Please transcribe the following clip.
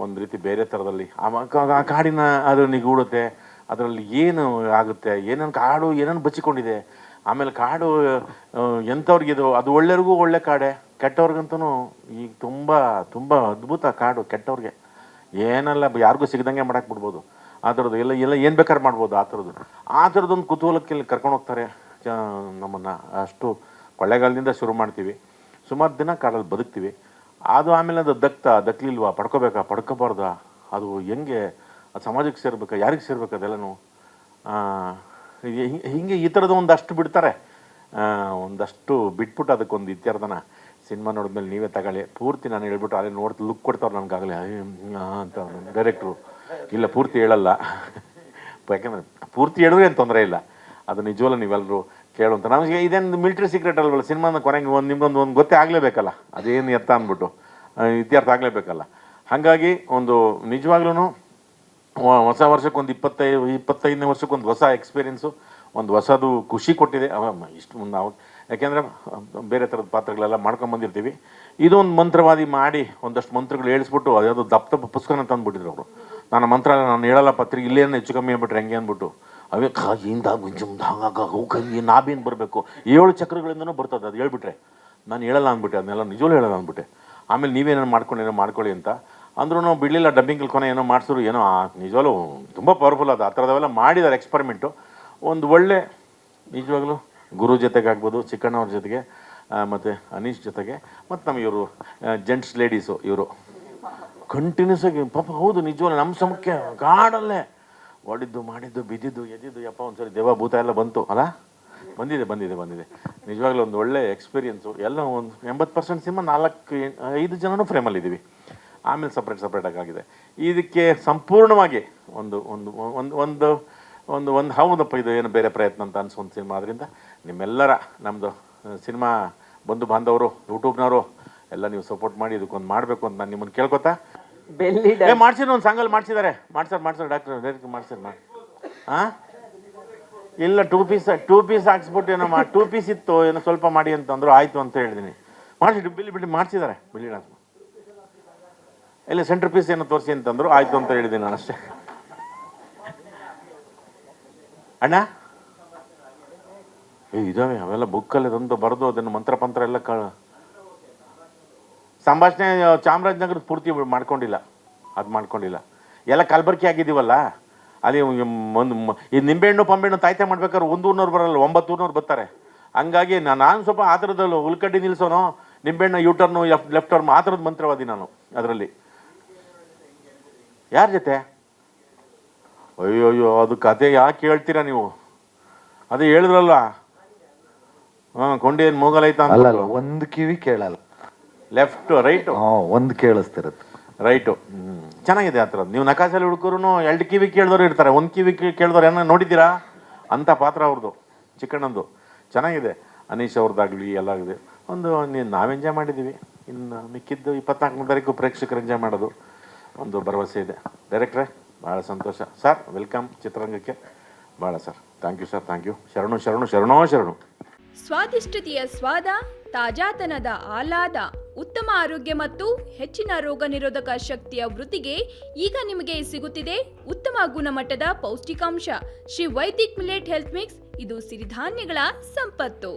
ಒಂದು ರೀತಿ ಬೇರೆ ಥರದಲ್ಲಿ ಆ ಕಾಡಿನ ಅದು ನಿಗೂಡುತ್ತೆ, ಅದರಲ್ಲಿ ಏನು ಆಗುತ್ತೆ, ಏನೇನು ಕಾಡು ಏನೇನು ಬಚ್ಚಿಕೊಂಡಿದೆ. ಆಮೇಲೆ ಕಾಡು ಎಂಥವ್ರಿಗಿದು ಅದು ಒಳ್ಳೆಯವ್ರಿಗೂ ಒಳ್ಳೆ ಕಾಡೆ, ಕೆಟ್ಟವ್ರಿಗಂತೂ ಈಗ ತುಂಬ ತುಂಬ ಅದ್ಭುತ ಕಾಡು. ಕೆಟ್ಟವ್ರಿಗೆ ಏನೆಲ್ಲ ಯಾರಿಗೂ ಸಿಗ್ದಂಗೆ ಮಾಡಕ್ಕೆ ಬಿಡ್ಬೋದು. ಆ ಥರದ್ದು ಎಲ್ಲ ಏನು ಬೇಕಾದ್ರೆ ಮಾಡ್ಬೋದು. ಆ ಥರದ್ದೊಂದು ಕುತೂಹಲಕ್ಕೆ ಕರ್ಕೊಂಡು ಹೋಗ್ತಾರೆ ನಮ್ಮನ್ನು. ಅಷ್ಟು ಕೊಳ್ಳೆಗಾಲದಿಂದ ಶುರು ಮಾಡ್ತೀವಿ, ಸುಮಾರು ದಿನ ಕಾಡಲ್ಲಿ ಬದುಕ್ತೀವಿ. ಅದು ಆಮೇಲೆ ಅದು ದಕ್ಕಲಿಲ್ವಾ, ಪಡ್ಕೋಬಾರ್ದಾ, ಅದು ಹೆಂಗೆ, ಅದು ಸಮಾಜಕ್ಕೆ ಸೇರ್ಬೇಕಾ, ಯಾರಿಗೆ ಸೇರ್ಬೇಕು, ಅದೆಲ್ಲನೂ ಹೀಗೆ ಈ ಥರದ್ದು ಒಂದಷ್ಟು ಬಿಡ್ತಾರೆ. ಒಂದಷ್ಟು ಬಿಟ್ಬಿಟ್ಟು ಅದಕ್ಕೊಂದು ಇತ್ಯರ್ಥನ ಸಿನಿಮಾ ನೋಡಿದ್ಮೇಲೆ ನೀವೇ ತಗೊಳ್ಳಿ. ಪೂರ್ತಿ ನಾನು ಹೇಳ್ಬಿಟ್ಟು ಅಲ್ಲೇ ಲುಕ್ ಕೊಡ್ತಾವ್ರು ನನಗಾಗಲೇ ಅಂತ ಡೈರೆಕ್ಟ್ರು. ಇಲ್ಲ ಪೂರ್ತಿ ಹೇಳಲ್ಲ, ಯಾಕೆಂದರೆ ಪೂರ್ತಿ ಹೇಳಿದ್ರೆ ಏನು ತೊಂದರೆ ಇಲ್ಲ, ಅದು ನಿಜವಲ್ಲ ನೀವೆಲ್ಲರೂ ಕೇಳುವಂಥ. ನಮಗೆ ಇದೇನು ಮಿಲ್ಟ್ರಿ ಸೀಕ್ರೆಟ್ ಅಲ್ವಲ್ಲ, ಸಿನಿಮಾದ ಕೊನೆಗೆ ನಿಮ್ಗೊಂದು ಗೊತ್ತೇ ಆಗಲೇಬೇಕಲ್ಲ, ಅದೇನು ಎತ್ತ ಅಂದ್ಬಿಟ್ಟು ಇತ್ಯರ್ಥ ಆಗಲೇಬೇಕಲ್ಲ. ಹಾಗಾಗಿ ಒಂದು ನಿಜವಾಗ್ಲೂ ಹೊಸ ವರ್ಷಕ್ಕೊಂದು 25ನೇ ವರ್ಷಕ್ಕೊಂದು ಹೊಸ ಎಕ್ಸ್ಪೀರಿಯೆನ್ಸು, ಒಂದು ಹೊಸದು ಖುಷಿ ಕೊಟ್ಟಿದೆ. ಇಷ್ಟು ನಾವು ಯಾಕೆಂದರೆ ಬೇರೆ ಥರದ ಪಾತ್ರಗಳೆಲ್ಲ ಮಾಡ್ಕೊಂಬಂದಿರ್ತೀವಿ. ಇದೊಂದು ಮಂತ್ರವಾದಿ ಮಾಡಿ ಒಂದಷ್ಟು ಮಂತ್ರಗಳು ಹೇಳಿಸ್ಬಿಟ್ಟು ಅದ್ಯಾವುದು ದಪ್ಪ ಪುಸ್ತಕನ ತಂದುಬಿಟ್ಟಿದ್ರು ಅವರು. ನಾನು ಮಂತ್ರ ನಾನು ಹೇಳಲ್ಲ ಪತ್ರಿಕೆ, ಇಲ್ಲೇನು ಹೆಚ್ಚು ಕಮ್ಮಿ ಆಗ್ಬಿಟ್ರೆ ಹೆಂಗೆ ಅಂದ್ಬಿಟ್ಟು ಅವೇ ನಾಬೇನು ಬರಬೇಕು 7 ಚಕ್ರಗಳಿಂದನೂ ಬರ್ತದೆ. ಅದು ಹೇಳ್ಬಿಟ್ರೆ ನಾನು ಹೇಳಲ್ಲ ಅಂದ್ಬಿಟ್ಟೆ, ಅದನ್ನೆಲ್ಲ ನಿಜವೂ ಹೇಳಲ್ಲ ಅಂದ್ಬಿಟ್ಟೆ. ಆಮೇಲೆ ನೀವೇನೋ ಮಾಡ್ಕೊಳ್ಳಿ ಅಂತ ಅಂದ್ರೂ ಬಿಡಲಿಲ್ಲ. ಡಬ್ಬಿಂಗಲ್ಲಿ ಕೊನೆ ಏನೋ ಮಾಡಿಸಿದ್ರು, ಏನೋ ನಿಜವಲ್ಲೂ ತುಂಬ ಪವರ್ಫುಲ್ ಅದು. ಆ ಥರದವೆಲ್ಲ ಮಾಡಿದ್ದಾರೆ ಎಕ್ಸ್ಪರಿಮೆಂಟು. ಒಂದು ಒಳ್ಳೆ ನಿಜವಾಗ್ಲೂ ಗುರು ಜೊತೆಗೆ ಆಗ್ಬೋದು, ಚಿಕ್ಕಣ್ಣವ್ರ ಜೊತೆಗೆ, ಮತ್ತು ಅನೀಶ್ ಜೊತೆಗೆ, ಮತ್ತು ನಮ್ಮ ಇವರು ಜೆಂಟ್ಸ್ ಲೇಡೀಸು ಇವರು ಕಂಟಿನ್ಯೂಸ್ ಆಗಿ ಪಾಪ ಹೌದು ನಿಜವಲ್ಲ ನಮ್ಮ ಸಮಕ್ಕೆ ಕಾಡಲ್ಲೇ ಹೊಡಿದ್ದು ಮಾಡಿದ್ದು ಬಿದ್ದಿದ್ದು ಎದ್ದಿದ್ದು. ಯಪ್ಪ ಒಂದ್ಸರಿ ದೇವ ಭೂತ ಎಲ್ಲ ಬಂತು ಅಲ್ಲ, ಬಂದಿದೆ ನಿಜವಾಗ್ಲೂ ಒಂದು ಒಳ್ಳೆ ಎಕ್ಸ್ಪೀರಿಯೆನ್ಸು. ಎಲ್ಲ ಒಂದು 80% ಸಿನಿಮಾ 4-5 ಜನನೂ ಫ್ರೇಮಲ್ಲಿದ್ದೀವಿ. ಆಮೇಲೆ ಸಪ್ರೇಟಾಗಿ ಆಗಿದೆ. ಇದಕ್ಕೆ ಸಂಪೂರ್ಣವಾಗಿ ಒಂದು ಒಂದು ಒಂದು ಒಂದು ಒಂದು ಒಂದು ಹೌದಪ್ಪ ಇದು ಏನು ಬೇರೆ ಪ್ರಯತ್ನ ಅಂತ ಅನ್ಸೋ ಒಂದು ಸಿನಿಮಾ. ಅದರಿಂದ ನಿಮ್ಮೆಲ್ಲರ ನಮ್ಮದು ಸಿನಿಮಾ ಬಂಧು ಬಾಂಧವರು ಯೂಟ್ಯೂಬ್ನವರು ಎಲ್ಲ ನೀವು ಸಪೋರ್ಟ್ ಮಾಡಿ ಇದಕ್ಕೊಂದು ಮಾಡಬೇಕು ಅಂತ ನಾನು ನಿಮ್ಮನ್ನು ಕೇಳ್ಕೊತಾ. ಮಾಡ್ಸಿದ್ರು ಒಂದು ಸಾಂಗಲ್ಲಿ ಮಾಡ್ಸಿದ್ದಾರೆ ಡಾಕ್ಟರ್ ಡೈರೆಕ್ಟ್ ಮಾಡ್ಸಿದ್ರು. ಹಾಂ ಇಲ್ಲ 2 ಪೀಸ್ ಹಾಕ್ಸ್ಬಿಟ್ಟು ಏನೋ 2 ಪೀಸ್ ಇತ್ತು ಏನೋ ಸ್ವಲ್ಪ ಮಾಡಿ ಅಂತಂದ್ರು. ಆಯಿತು ಅಂತ ಹೇಳಿದ್ದೀನಿ, ಬಿಟ್ಟು ಮಾಡಿಸಿದ್ದಾರೆ. ಬಿಲ್ಲಿ ಡಾನ್ಸ್ ಇಲ್ಲ ಸೆಂಟ್ರ್ ಪೀಸ್ ಏನೋ ತೋರಿಸಿ ಅಂತಂದ್ರು, ಆಯಿತು ಅಂತ ಹೇಳಿದ್ದೀನಿ ನಾನು ಅಷ್ಟೇ. ಅಣ್ಣ ಇದಾವೆ ಅವೆಲ್ಲ ಬುಕ್ಕಲ್ಲಿ ತಂದು ಬರೆದು ಅದನ್ನು ಮಂತ್ರ ಎಲ್ಲ ಸಂಭಾಷಣೆ ಚಾಮರಾಜನಗರದ ಪೂರ್ತಿ ಮಾಡ್ಕೊಂಡಿಲ್ಲ. ಎಲ್ಲ ಕಲಬೆರಕೆ ಆಗಿದ್ದೀವಲ್ಲ, ಅಲ್ಲಿ ಈ ನಿಂಬೆಹಣ್ಣು ಪಂಬೆಹಣ್ಣು ತಾಯ್ತೆ ಮಾಡ್ಬೇಕಾದ್ರೆ 1 ಊರಿನವ್ರು ಬರಲ್ಲ, 9 ಊರಿನವ್ರು ಬರ್ತಾರೆ. ಹಂಗಾಗಿ ನಾನು ಸ್ವಲ್ಪ ಆ ಥರದ್ದು ಉಳ್ಕಡ್ಡಿ ನಿಲ್ಸೋನು, ನಿಂಬೆಹಣ್ಣು ಯೂಟರ್ನು ಲೆಫ್ಟ್ ಟರ್ನ್ ಆ ಥರದ್ದು ಮಂತ್ರವಾದಿ ನಾನು. ಅದರಲ್ಲಿ ಯಾರ ಜೊತೆ ಅಯ್ಯೋ ಅದು ಕತೆ ಯಾಕೆ ಹೇಳ್ತೀರಾ ನೀವು? ಅದೇ ಹೇಳಿದ್ರಲ್ಲ, ಕೊಂಡೇನು ಮೂಗಲೈತ ಅಲ್ಲ, ಒಂದು ಕಿವಿ ಕೇಳಲ್ಲ, ಲೆಫ್ಟ್ ರೈಟು ಒಂದು ಕೇಳಿಸ್ತಿರುತ್ತೆ ರೈಟು. ಚೆನ್ನಾಗಿದೆ ಆ ಥರದ್ದು. ನೀವು ನಕಾಸಲ್ಲಿ ಹುಡುಕರು 2 ಕಿವಿ ಕೇಳಿದವರು ಇರ್ತಾರೆ, 1 ಕಿವಿ ಕೇಳಿದವ್ರು ಏನೋ ನೋಡಿದ್ದೀರಾ ಅಂಥ ಪಾತ್ರ ಅವ್ರದ್ದು, ಚಿಕ್ಕಣ್ಣಂದು ಚೆನ್ನಾಗಿದೆ. ಅನೀಶ್ ಅವ್ರದ್ದಾಗಲಿ ಎಲ್ಲ ಇದೆ. ನಾವು ಎಂಜಾಯ್ ಮಾಡಿದ್ದೀವಿ. ಇನ್ನು ಮಿಕ್ಕಿದ್ದು 24ನೇ ತಾರೀಕು ಪ್ರೇಕ್ಷಕರು ಎಂಜಾಯ್ ಮಾಡೋದು ಒಂದು ಭರವಸೆ ಇದೆ. ಡೈರೆಕ್ಟ್ರೇ ಭಾಳ ಸಂತೋಷ ಸರ್, ವೆಲ್ಕಮ್ ಚಿತ್ರರಂಗಕ್ಕೆ. ಭಾಳ sir, thank you sir, thank you. ಶರಣು. ಸ್ವಾದಿಷ್ಟತೆಯ ಸ್ವಾದ, ತಾಜಾತನದ ಆಹ್ಲಾದ, ಉತ್ತಮ ಆರೋಗ್ಯ ಮತ್ತು ಹೆಚ್ಚಿನ ರೋಗ ನಿರೋಧಕ ಶಕ್ತಿಯ ವೃದ್ಧಿಗೆ ಈಗ ನಿಮಗೆ ಸಿಗುತ್ತಿದೆ ಉತ್ತಮ ಗುಣಮಟ್ಟದ ಪೌಷ್ಟಿಕಾಂಶ Shri Vaidik millet health mix. ಇದು ಸಿರಿಧಾನ್ಯಗಳ ಸಂಪತ್ತು.